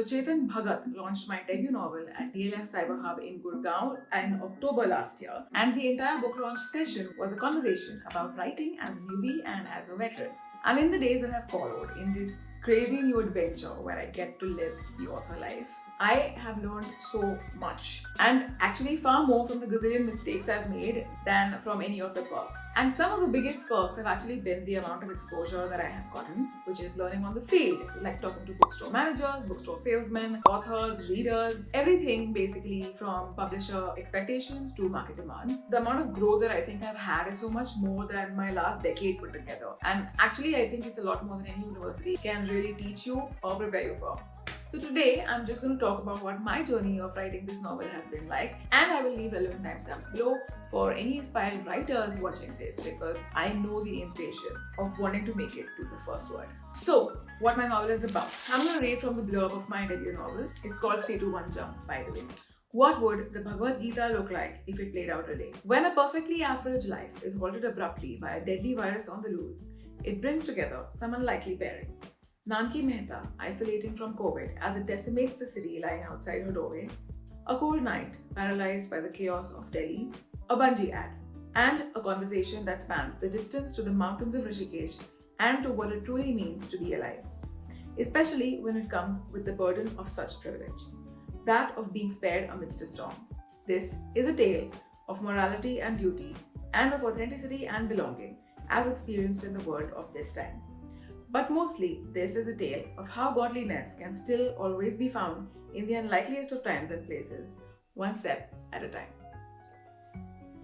So Chetan Bhagat launched my debut novel at DLF Cyber Hub in Gurgaon in October last year, and the entire book launch session was a conversation about writing as a newbie and as a veteran. And in the days that have followed, in this crazy new adventure where I get to live the author life, I have learned so much, and actually far more from the gazillion mistakes I've made than from any of the perks. And some of the biggest perks have actually been the amount of exposure that I have gotten, which is learning on the field, like talking to bookstore managers, bookstore salesmen, authors, readers, everything basically from publisher expectations to market demands. The amount of growth that I think I've had is so much more than my last decade put together. And actually, I think it's a lot more than any university can really teach you or prepare you for. So today, I'm just going to talk about what my journey of writing this novel has been like, and I will leave relevant timestamps below for any aspiring writers watching this, because I know the impatience of wanting to make it to the first word. So, what my novel is about. I'm going to read from the blurb of my debut novel. It's called 3-2-1 Jump, by the way. What would the Bhagavad Gita look like if it played out today? When a perfectly average life is halted abruptly by a deadly virus on the loose, it brings together some unlikely pairings. Nanki Mehta isolating from COVID as it decimates the city lying outside her doorway, a cold night paralyzed by the chaos of Delhi, a bungee ad, and a conversation that spanned the distance to the mountains of Rishikesh and to what it truly means to be alive, especially when it comes with the burden of such privilege, that of being spared amidst a storm. This is a tale of morality and duty, and of authenticity and belonging as experienced in the world of this time. But mostly, this is a tale of how godliness can still always be found in the unlikeliest of times and places, one step at a time.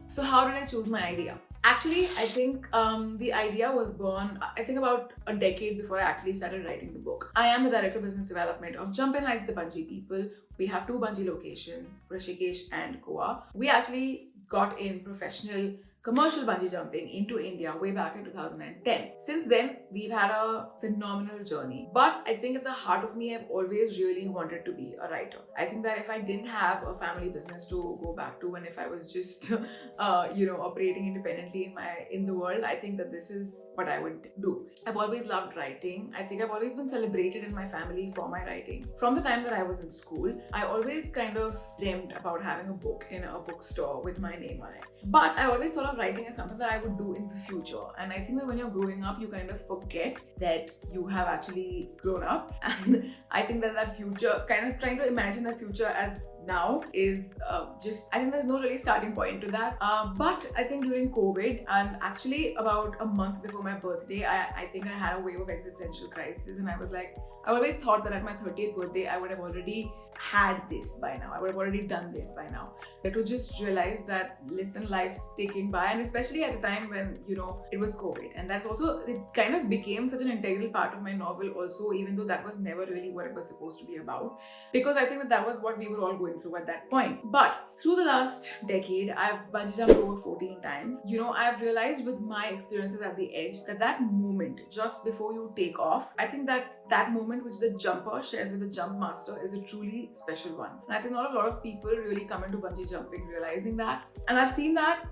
So how did I choose my idea? Actually, I think the idea was born, about a decade before I actually started writing the book. I am the Director of Business Development of Jump and Lights the Bungee People. We have 2 bungee locations, Rishikesh and Goa. We actually got in professional commercial bungee jumping into India way back in 2010. Since then, we've had a phenomenal journey. But I think at the heart of me, I've always really wanted to be a writer. I think that if I didn't have a family business to go back to, and if I was just, operating independently in the world, I think that this is what I would do. I've always loved writing. I think I've always been celebrated in my family for my writing. From the time that I was in school, I always kind of dreamed about having a book in a bookstore with my name on it. But I always thought of writing as something that I would do in the future. And I think that when you're growing up, you kind of forget that you have actually grown up. And I think that future, kind of trying to imagine that future as now is I think there's no really starting point to that. But I think during COVID, and actually about a month before my birthday, I think I had a wave of existential crisis. And I was like, I always thought that at my 30th birthday, I would have already had this by now. I would have already done this by now. But to just realize that, listen, life's ticking by, and especially at a time when, it was COVID. And that's also, it kind of became such an integral part of my novel also, even though that was never really what it was supposed to be about. Because I think that was what we were all going through at that point. But through the last decade, I've bungee jumped over 14 times. I've realized with my experiences at the edge that moment just before you take off, I think that moment which the jumper shares with the jump master is a truly special one. And I think not a lot of people really come into bungee jumping realizing that. And I've seen that,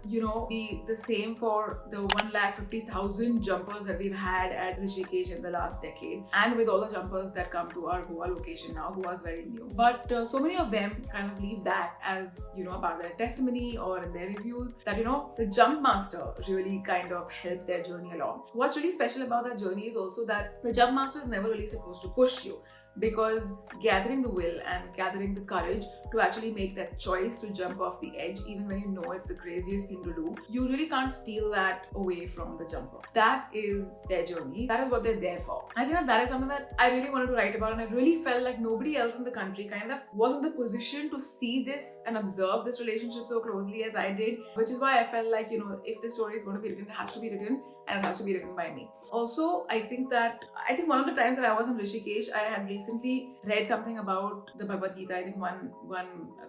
be the same for the 150,000 jumpers that we've had at Rishikesh in the last decade. And with all the jumpers that come to our Goa location now, Goa is very new. But so many of them kind of leave that as, a part of their testimony or in their reviews that, the jump master really kind of helped their journey along. What's really special about that journey is also that the jump master is never really supposed to push you, because gathering the will and gathering the courage to actually make that choice to jump off the edge, even when you know it's the craziest thing to do, you really can't steal that away from the jumper. That is their journey. That is what they're there for. I think that is something that I really wanted to write about, and I really felt like nobody else in the country kind of was in the position to see this and observe this relationship so closely as I did, which is why I felt like, if this story is going to be written, it has to be written, and it has to be written by me. Also, I think one of the times that I was in Rishikesh, I had recently read something about the Bhagavad Gita. I think one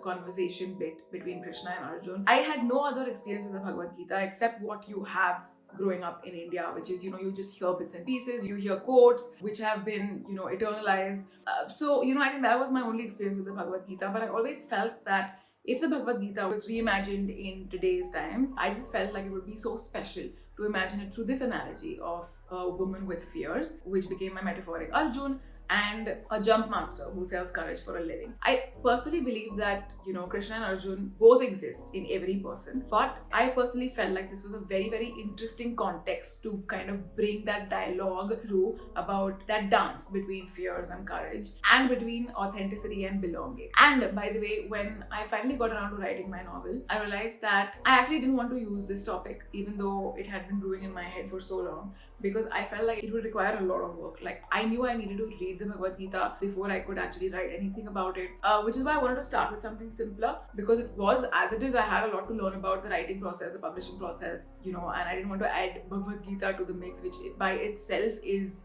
conversation bit between Krishna and Arjun. I had no other experience with the Bhagavad Gita except what you have growing up in India, which is, you just hear bits and pieces, you hear quotes which have been, eternalized. So, I think that was my only experience with the Bhagavad Gita. But I always felt that if the Bhagavad Gita was reimagined in today's times, I just felt like it would be so special to imagine it through this analogy of a woman with fears, which became my metaphoric Arjun, and a jump master who sells courage for a living. I personally believe that, Krishna and Arjun both exist in every person, but I personally felt like this was a very, very interesting context to kind of bring that dialogue through about that dance between fears and courage and between authenticity and belonging. And by the way, when I finally got around to writing my novel, I realized that I actually didn't want to use this topic, even though it had been brewing in my head for so long, because I felt like it would require a lot of work. Like, I knew I needed to read the Bhagavad Gita before I could actually write anything about it, which is why I wanted to start with something simpler, because it was, as it is, I had a lot to learn about the writing process, the publishing process, and I didn't want to add Bhagavad Gita to the mix, which by itself is,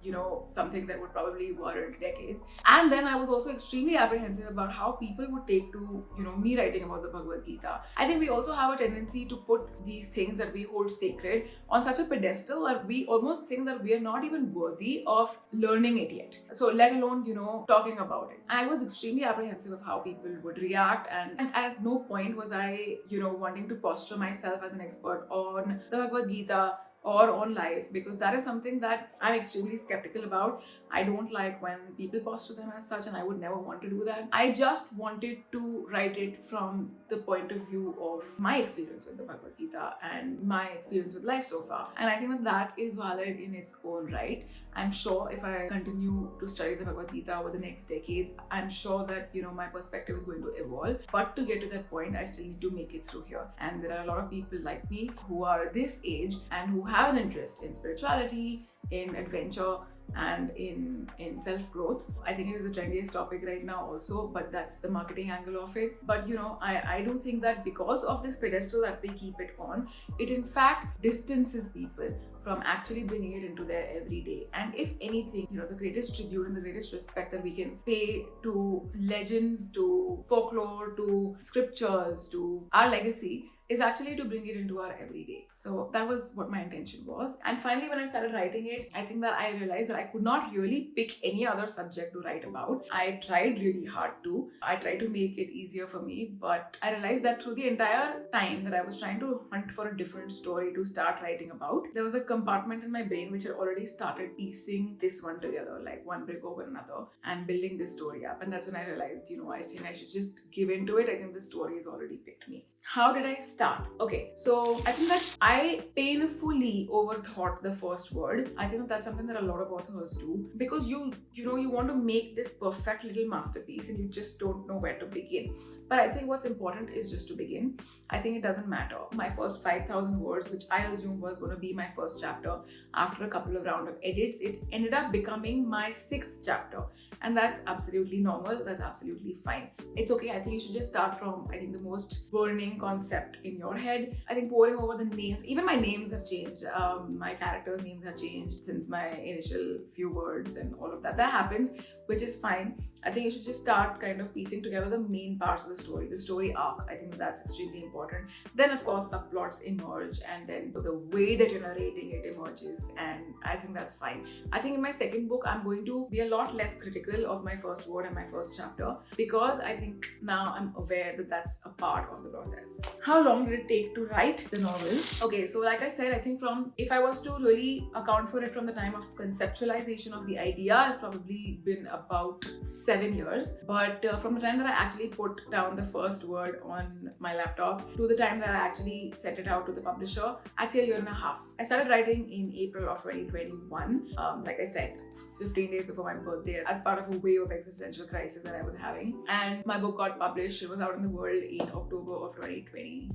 something that would probably warrant decades. And then I was also extremely apprehensive about how people would take to, me writing about the Bhagavad Gita. I think we also have a tendency to put these things that we hold sacred on such a pedestal that we almost think that we are not even worthy of learning it yet. So let alone, talking about it. I was extremely apprehensive of how people would react, and at no point was I, wanting to posture myself as an expert on the Bhagavad Gita or on life, because that is something that I'm extremely skeptical about. I don't like when people posture them as such, and I would never want to do that. I just wanted to write it from the point of view of my experience with the Bhagavad Gita and my experience with life so far. And I think that is valid in its own right. I'm sure if I continue to study the Bhagavad Gita over the next decades, I'm sure that, my perspective is going to evolve. But to get to that point, I still need to make it through here. And there are a lot of people like me who are this age and who have an interest in spirituality, in adventure, and in self-growth. I think it is the trendiest topic right now also, but that's the marketing angle of it. But I do think that because of this pedestal that we keep it on, it in fact distances people from actually bringing it into their everyday. And if anything, the greatest tribute and the greatest respect that we can pay to legends, to folklore, to scriptures, to our legacy is actually to bring it into our everyday. So that was what my intention was. And finally, when I started writing it, I think that I realized that I could not really pick any other subject to write about. I tried really hard to. I tried to make it easier for me, but I realized that through the entire time that I was trying to hunt for a different story to start writing about, there was a compartment in my brain which had already started piecing this one together, like one brick over another, and building this story up. And that's when I realized, I think I should just give into it. I think the story has already picked me. How did I start? Okay, so I think that I painfully overthought the first word. I think that that's something that a lot of authors do, because you want to make this perfect little masterpiece and you just don't know where to begin. But I think what's important is just to begin. I think it doesn't matter. My first 5,000 words, which I assumed was going to be my first chapter, after a couple of rounds of edits, it ended up becoming my 6th chapter. And that's absolutely normal. That's absolutely fine. It's okay. I think you should just start from, I think, the most burning concept in your head. I think poring over the names, even my names have changed. My characters' names have changed since my initial few words and all of that. That happens, which is fine. I think you should just start kind of piecing together the main parts of the story arc. I think that's extremely important. Then, of course, subplots emerge, and then the way that you're narrating it emerges, and I think that's fine. I think in my second book, I'm going to be a lot less critical of my first word and my first chapter, because I think now I'm aware that that's a part of the process. How long did it take to write the novel? Okay, so like I said, I think if I was to really account for it from the time of conceptualization of the idea, it's probably been about 7 years. But from the time that I actually put down the first word on my laptop to the time that I actually sent it out to the publisher, I'd say 1.5 years. I started writing in April of 2021. Like I said, 15 days before my birthday, as part of a wave of existential crisis that I was having. And my book got published. It was out in the world in October of 2022.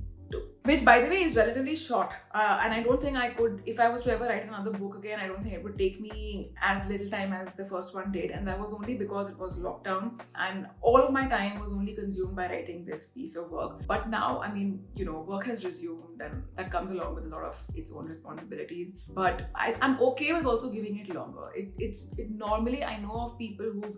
Which, by the way, is relatively short. And I don't think I could, if I was to ever write another book again, I don't think it would take me as little time as the first one did. And that was only because it was lockdown and all of my time was only consumed by writing this piece of work. But now, I mean, work has resumed, and that comes along with a lot of its own responsibilities. But I'm okay with also giving it longer. Normally, I know of people who've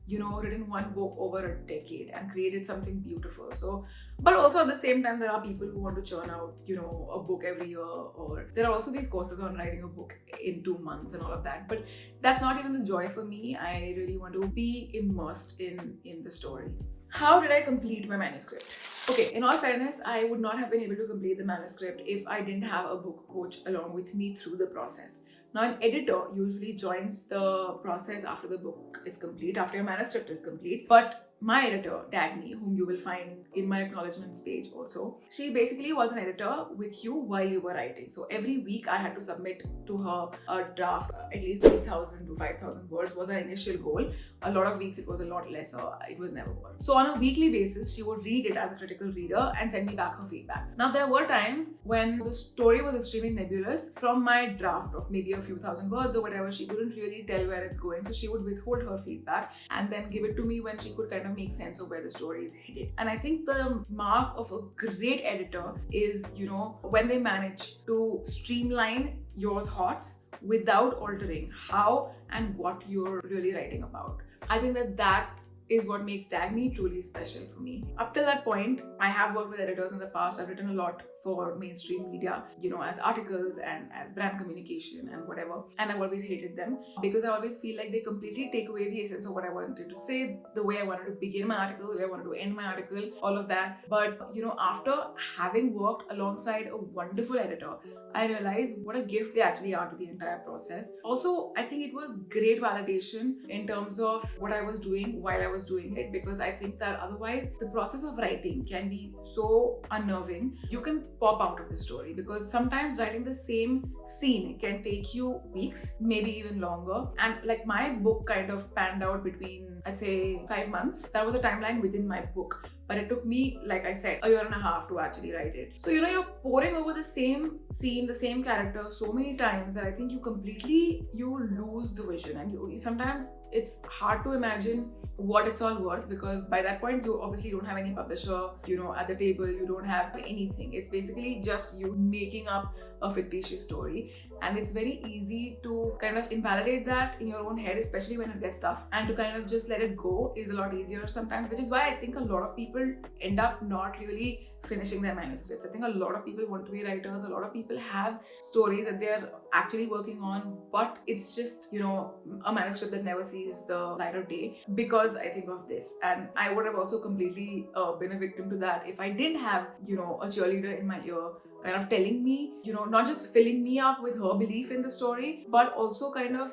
written one book over a decade and created something beautiful. So, but also at the same time, there are people who want to churn out, a book every year, or there are also these courses on writing a book in 2 months and all of that. But that's not even the joy for me. I really want to be immersed in the story. How did I complete my manuscript? Okay, in all fairness, I would not have been able to complete the manuscript if I didn't have a book coach along with me through the process. Now, an editor usually joins the process after the book is complete, after your manuscript is complete. But my editor, Dagny, whom you will find in my acknowledgements page also, she basically was an editor with you while you were writing. So every week I had to submit to her a draft, at least 3,000 to 5,000 words was our initial goal. A lot of weeks it was a lot lesser, it was never more. So on a weekly basis, she would read it as a critical reader and send me back her feedback. Now there were times when the story was extremely nebulous. From my draft of maybe a few thousand words or whatever, she couldn't really tell where it's going. So she would withhold her feedback and then give it to me when she could kind of make sense of where the story is headed. And I think the mark of a great editor is, when they manage to streamline your thoughts without altering how and what you're really writing about. I think that is what makes Dagny truly special for me. Up till that point, I have worked with editors in the past. I've written a lot for mainstream media, as articles and as brand communication and whatever. And I've always hated them because I always feel like they completely take away the essence of what I wanted to say, the way I wanted to begin my article, the way I wanted to end my article, all of that. But, after having worked alongside a wonderful editor, I realized what a gift they actually are to the entire process. Also, I think it was great validation in terms of what I was doing while I was doing it, because I think that otherwise the process of writing can be so unnerving. You can pop out of the story because sometimes writing the same scene can take you weeks, maybe even longer. And like my book kind of panned out between, I'd say, 5 months. That was a timeline within my book. But it took me, like I said, a year and a half to actually write it. So, you're pouring over the same scene, the same character so many times that I think you lose the vision. And you sometimes it's hard to imagine what it's all worth, because by that point, you obviously don't have any publisher, at the table, you don't have anything. It's basically just you making up a fictitious story. And it's very easy to kind of invalidate that in your own head, especially when it gets tough. And to kind of just let it go is a lot easier sometimes, which is why I think a lot of people end up not really finishing their manuscripts. I think a lot of people want to be writers. A lot of people have stories that they're actually working on, but it's just, a manuscript that never sees the light of day because I think of this. And I would have also completely been a victim to that if I didn't have, a cheerleader in my ear kind of telling me, not just filling me up with her belief in the story, but also kind of,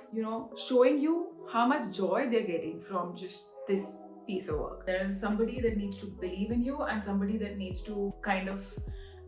showing you how much joy they're getting from just this piece of work. There is somebody that needs to believe in you and somebody that needs to kind of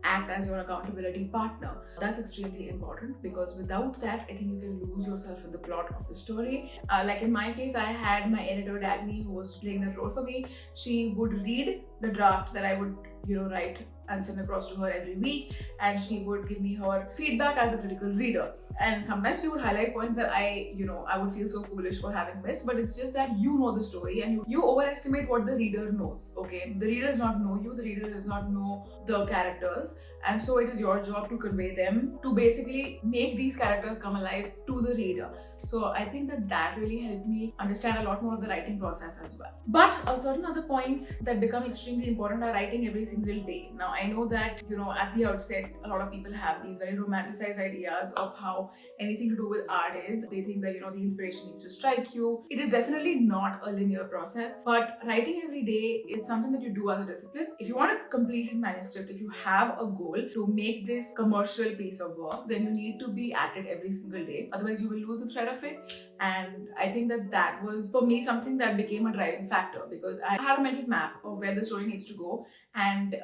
act as your accountability partner. That's extremely important because without that, I think you can lose yourself in the plot of the story. Like in my case, I had my editor Dagny, who was playing that role for me. She would read the draft that I would, write and send across to her every week, and she would give me her feedback as a critical reader. And sometimes she would highlight points that I would feel so foolish for having missed, but it's just that you know the story and you overestimate what the reader knows. Okay, the reader does not know you, the reader does not know the characters, and so it is your job to convey them, to basically make these characters come alive to the reader. So I think that really helped me understand a lot more of the writing process as well. But certain other points that become extremely important are writing every single day. Now I know that, at the outset, a lot of people have these very romanticized ideas of how anything to do with art is. They think that, the inspiration needs to strike you. It is definitely not a linear process, but writing every day is something that you do as a discipline. If you want a completed manuscript, if you have a goal to make this commercial piece of work, then you need to be at it every single day. Otherwise, you will lose the thread of it. And I think that was, for me, something that became a driving factor because I had a mental map of where the story needs to go. And,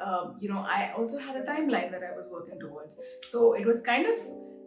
I also had a timeline that I was working towards. So it was kind of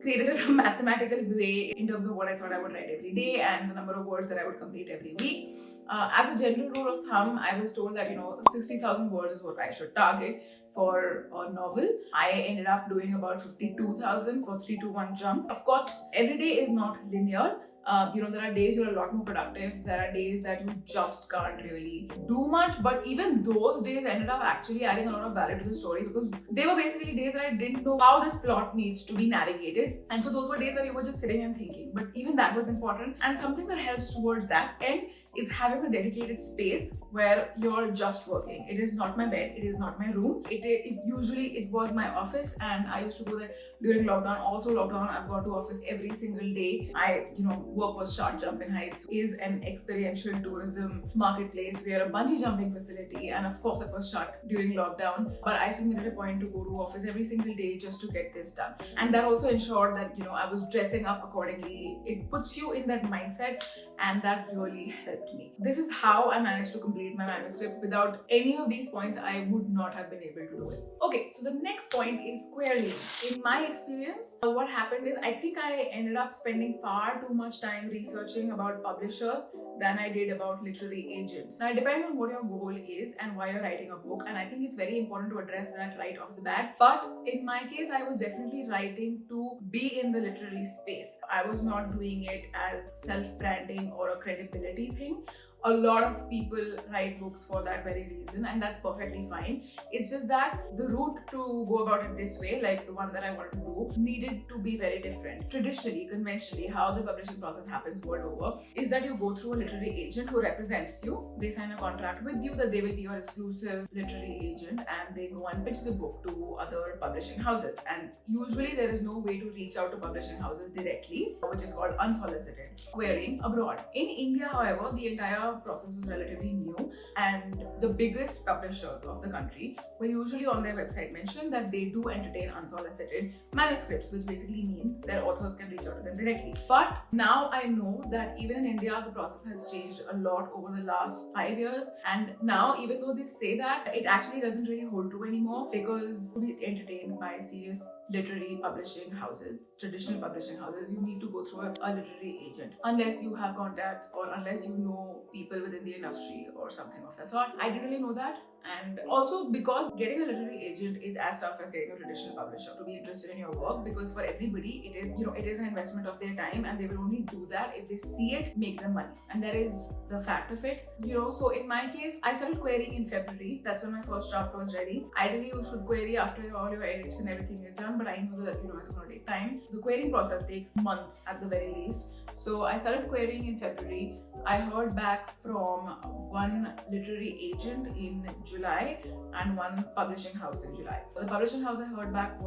created in a mathematical way in terms of what I thought I would write every day and the number of words that I would complete every week. As a general rule of thumb, I was told that, 60,000 words is what I should target for a novel. I ended up doing about 52,000 for 3-to-1 jump. Of course, every day is not linear. There are days you're a lot more productive. There are days that you just can't really do much. But even those days ended up actually adding a lot of value to the story because they were basically days that I didn't know how this plot needs to be navigated. And so those were days where you were just sitting and thinking. But even that was important. And something that helps towards that end is having a dedicated space where you're just working. It is not my bed, it is not my room. It usually it was my office, and I used to go there during lockdown. All through lockdown, I've gone to office every single day. Work was short jump in heights is an experiential tourism marketplace. We are a bungee jumping facility, and of course it was shut during lockdown, but I still made it a point to go to office every single day just to get this done. And that also ensured that I was dressing up accordingly. It puts you in that mindset, and that really helped me. This is how I managed to complete my manuscript. Without any of these points, I would not have been able to do it. Okay, so the next point is querying. In my experience, what happened is I think I ended up spending far too much time researching about publishers than I did about literary agents. Now, it depends on what your goal is and why you're writing a book, and I think it's very important to address that right off the bat. But in my case, I was definitely writing to be in the literary space. I was not doing it as self-branding or a credibility thing. A lot of people write books for that very reason, and that's perfectly fine. It's just that the route to go about it this way, like the one that I wanted to do, needed to be very different. Traditionally, conventionally, how the publishing process happens world over is that you go through a literary agent who represents you. They sign a contract with you that they will be your exclusive literary agent, and they go and pitch the book to other publishing houses. And usually there is no way to reach out to publishing houses directly, which is called unsolicited querying abroad. In India, however, the entire process was relatively new, and the biggest publishers of the country will usually on their website mention that they do entertain unsolicited manuscripts, which basically means their authors can reach out to them directly. But now I know that even in India, the process has changed a lot over the last 5 years, and now even though they say that, it actually doesn't really hold true anymore, because to be entertained by serious literary publishing houses, traditional publishing houses, you need to go through a literary agent, unless you have contacts or unless you know people within the industry or something of that sort. I didn't really know that. And also because getting a literary agent is as tough as getting a traditional publisher to be interested in your work, because for everybody it is an investment of their time, and they will only do that if they see it make them money, and that is the fact of it. So in my case, I started querying in February. That's when my first draft was ready. Ideally you should query after all your edits and everything is done, but I know that it's going to take time. The querying process takes months at the very least. So I started querying in February. I heard back from one literary agent in July and one publishing house in July. The publishing house I heard back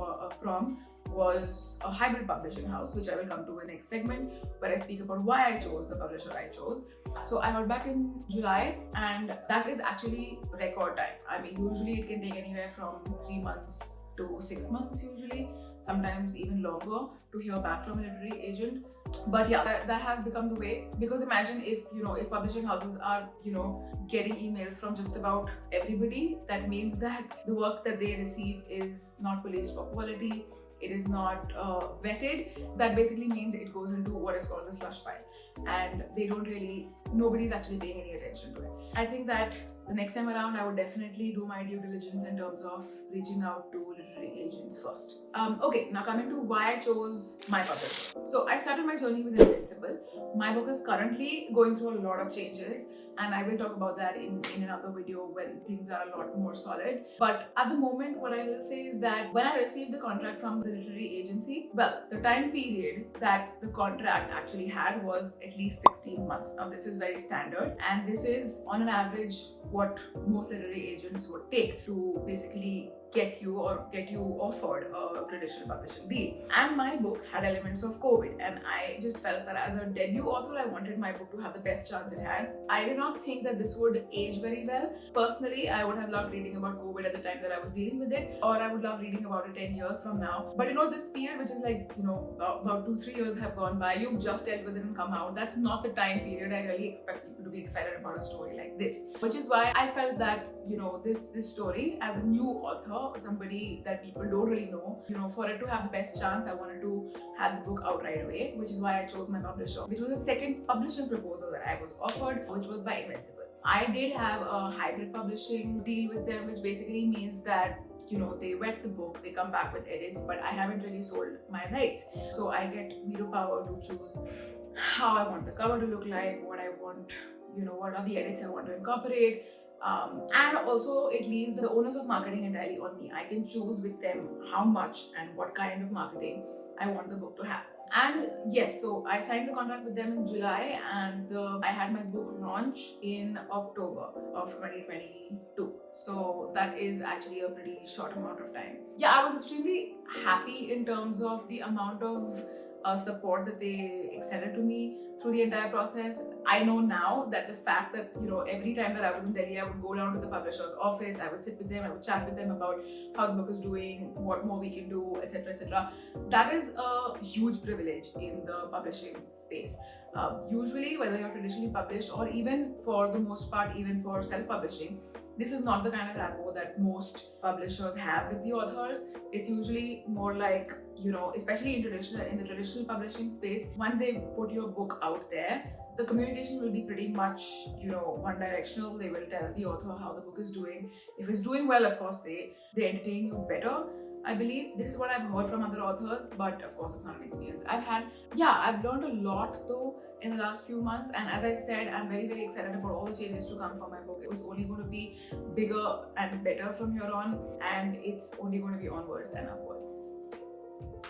from was a hybrid publishing house, which I will come to in the next segment, where I speak about why I chose the publisher I chose. So I heard back in July, and that is actually record time. I mean, usually it can take anywhere from 3 months to 6 months usually, sometimes even longer, to hear back from a literary agent. But yeah, that has become the way, because imagine if publishing houses are getting emails from just about everybody, that means that the work that they receive is not policed for quality, it is not vetted. That basically means it goes into what is called the slush pile, and nobody's actually paying any attention to it. I think that the next time around, I would definitely do my due diligence in terms of reaching out to literary agents first. Okay, now coming to why I chose my publisher. So I started my journey with Invincible. My book is currently going through a lot of changes, and I will talk about that in another video when things are a lot more solid. But at the moment, what I will say is that when I received the contract from the literary agency, well, the time period that the contract actually had was at least 16 months. Now, this is very standard, and this is on an average what most literary agents would take to basically get you offered a traditional publishing deal. And my book had elements of COVID, and I just felt that as a debut author, I wanted my book to have the best chance it had. I did not think that this would age very well. Personally, I would have loved reading about COVID at the time that I was dealing with it, or I would love reading about it 10 years from now. But this period, which is like, about 2-3 years have gone by, you've just dealt with it and come out. That's not the time period I really expect people to be excited about a story like this. Which is why I felt that, this story, as a new author, somebody that people don't really know, for it to have the best chance, I wanted to have the book out right away, which is why I chose my publisher, which was the second publishing proposal that I was offered, which was by Invincible. I did have a hybrid publishing deal with them, which basically means that they vet the book, they come back with edits, but I haven't really sold my rights. So I get veto power to choose how I want the cover to look like, what I want, what are the edits I want to incorporate. And also it leaves the onus of marketing entirely on me. I can choose with them how much and what kind of marketing I want the book to have. And yes, so I signed the contract with them in July, and I had my book launch in October of 2022. So that is actually a pretty short amount of time. Yeah, I was extremely happy in terms of the amount of support that they extended to me through the entire process. I know now that the fact that, every time that I was in Delhi, I would go down to the publisher's office, I would sit with them, I would chat with them about how the book is doing, what more we can do, etc. etc. That is a huge privilege in the publishing space. Usually, whether you're traditionally published or even for the most part, even for self-publishing, this is not the kind of rapport that most publishers have with the authors. It's usually more like, especially in the traditional publishing space, once they've put your book out there, the communication will be pretty much, one directional. They will tell the author how the book is doing. If it's doing well, of course, they entertain you better. I believe this is what I've heard from other authors, but of course, it's not an experience I've had. Yeah, I've learned a lot though in the last few months, and as I said, I'm very, very excited about all the changes to come for my book. It's only going to be bigger and better from here on, and it's only going to be onwards and upwards.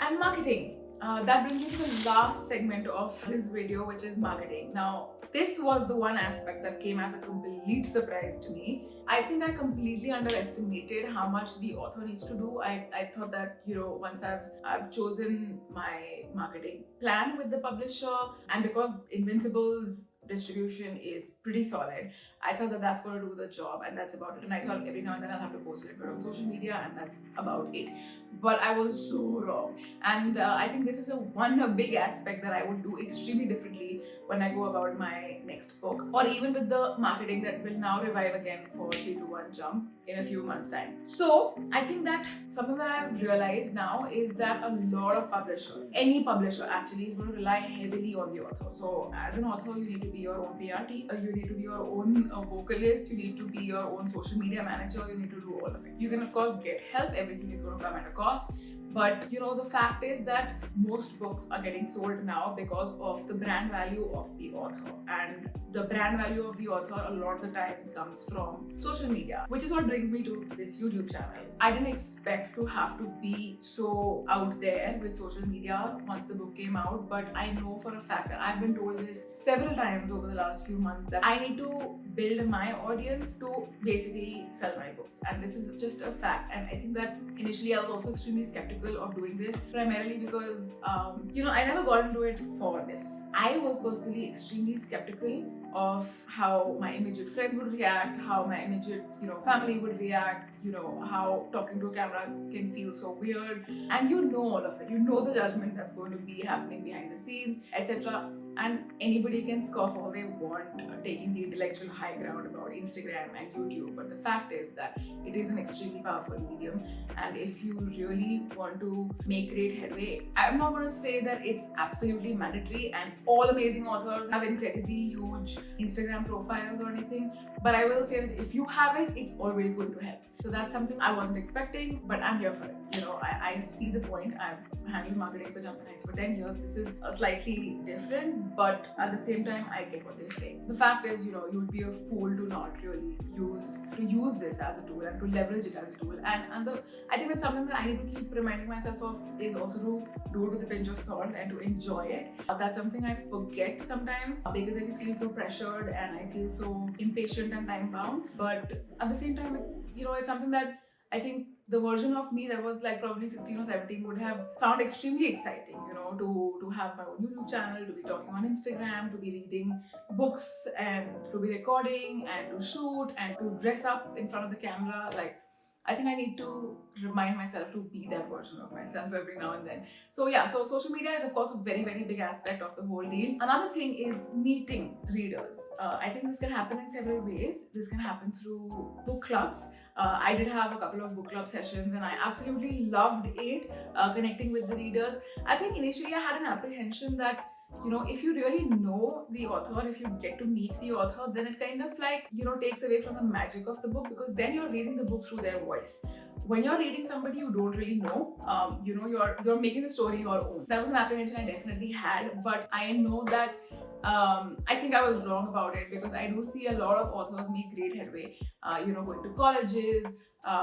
And marketing. That brings me to the last segment of this video, which is marketing. Now, this was the one aspect that came as a complete surprise to me. I think I completely underestimated how much the author needs to do. I thought that, once I've chosen my marketing plan with the publisher, and because Invincible's distribution is pretty solid, I thought that that's going to do the job, and that's about it. And I thought every now and then I'll have to post a little bit on social media, and that's about it. But I was so wrong. And I think this is a big aspect that I would do extremely differently when I go about my next book, or even with the marketing that will now revive again for 3-2-1 Jump in a few months' time. So I think that something that I've realized now is that a lot of publishers, any publisher actually, is going to rely heavily on the author. So as an author, you need to be your own PR team, you need to be your own vocalist, you need to be your own social media manager, you need to do all of it. You can of course get help, everything is going to come at a cost. But the fact is that most books are getting sold now because of the brand value of the author. And the brand value of the author a lot of the times comes from social media, which is what brings me to this YouTube channel. I didn't expect to have to be so out there with social media once the book came out, but I know for a fact that I've been told this several times over the last few months that I need to build my audience to basically sell my books. And this is just a fact. And I think that initially I was also extremely skeptical of doing this, primarily because I never got into it for this. I was personally extremely skeptical of how my immediate friends would react, how my immediate family would react, how talking to a camera can feel so weird, and all of it. The judgment that's going to be happening behind the scenes, etc. And anybody can scoff all they want, taking the intellectual high ground about Instagram and YouTube. But the fact is that it is an extremely powerful medium. And if you really want to make great headway, I'm not going to say that it's absolutely mandatory and all amazing authors have incredibly huge Instagram profiles or anything. But I will say that if you have it, it's always going to help. So that's something I wasn't expecting, but I'm here for it. I see the point. I've handled marketing for Jump Nights for 10 years. This is slightly different, but at the same time, I get what they're saying. The fact is, you would be a fool to not really use this as a tool and to leverage it as a tool. And I think that's something that I need to keep reminding myself of, is also to do it with a pinch of salt and to enjoy it. That's something I forget sometimes because I just feel so pressured and I feel so impatient and time bound. But at the same time, it's something that I think the version of me that was like probably 16 or 17 would have found extremely exciting, to have my own YouTube channel, to be talking on Instagram, to be reading books and to be recording and to shoot and to dress up in front of the camera. Like, I think I need to remind myself to be that version of myself every now and then. So yeah, so social media is of course a very, very big aspect of the whole deal. Another thing is meeting readers. I think this can happen in several ways. This can happen through book clubs. I did have a couple of book club sessions and I absolutely loved it, connecting with the readers. I think initially I had an apprehension that if you really know the author, if you get to meet the author, then it kind of like, takes away from the magic of the book, because then you're reading the book through their voice. When you're reading somebody you don't really know, you're making the story your own. That was an apprehension I definitely had, but I know that I think I was wrong about it, because I do see a lot of authors make great headway, going to colleges,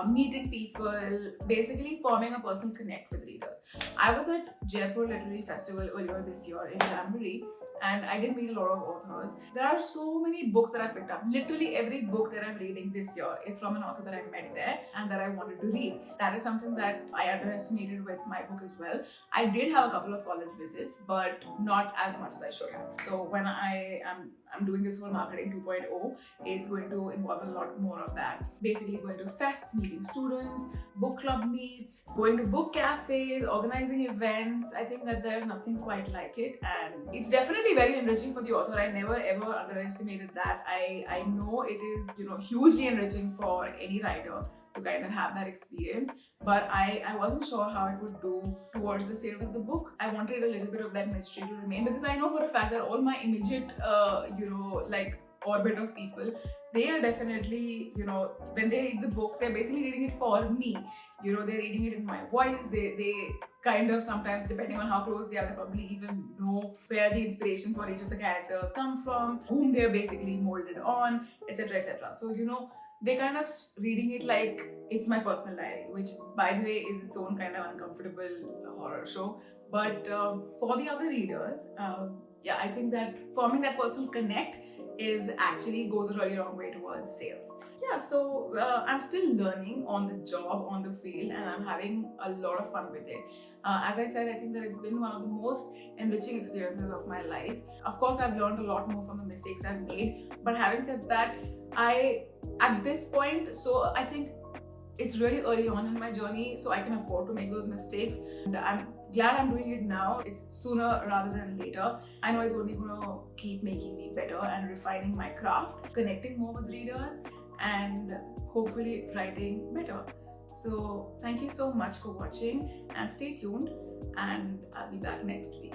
meeting people, basically forming a personal connect with readers. I was at Jaipur Literary Festival earlier this year in January, and I did meet a lot of authors. There are so many books that I picked up. Literally every book that I'm reading this year is from an author that I met there and that I wanted to read. That is something that I underestimated with my book as well. I did have a couple of college visits, but not as much as I should have. So when I'm doing this whole marketing 2.0, it's going to involve a lot more of that. Basically going to fests, meeting students, book club meets, going to book cafes, organizing events. I think that there's nothing quite like it, and it's definitely very enriching for the author. I never ever underestimated that. I know it is, hugely enriching for any writer to kind of have that experience, but I wasn't sure how it would do towards the sales of the book. I wanted a little bit of that mystery to remain, because I know for a fact that all my immediate like orbit of people, they are definitely, when they read the book, they're basically reading it for me. They're reading it in my voice. They kind of, sometimes depending on how close they are, they probably even know where the inspiration for each of the characters come from, whom they're basically molded on, etc., etc. So they kind of reading it like it's my personal diary, which by the way is its own kind of uncomfortable horror show. But for the other readers, yeah, I think that forming that personal connect is actually goes a really long way towards sales. Yeah, so I'm still learning on the job, on the field, and I'm having a lot of fun with it. As I said, I think that it's been one of the most enriching experiences of my life. Of course, I've learned a lot more from the mistakes I've made, but having said that, at this point, so I think it's really early on in my journey, so I can afford to make those mistakes. And I'm glad I'm doing it now. It's sooner rather than later. I know it's only going to keep making me better and refining my craft, connecting more with readers, and hopefully writing better. So thank you so much for watching, and stay tuned, and I'll be back next week.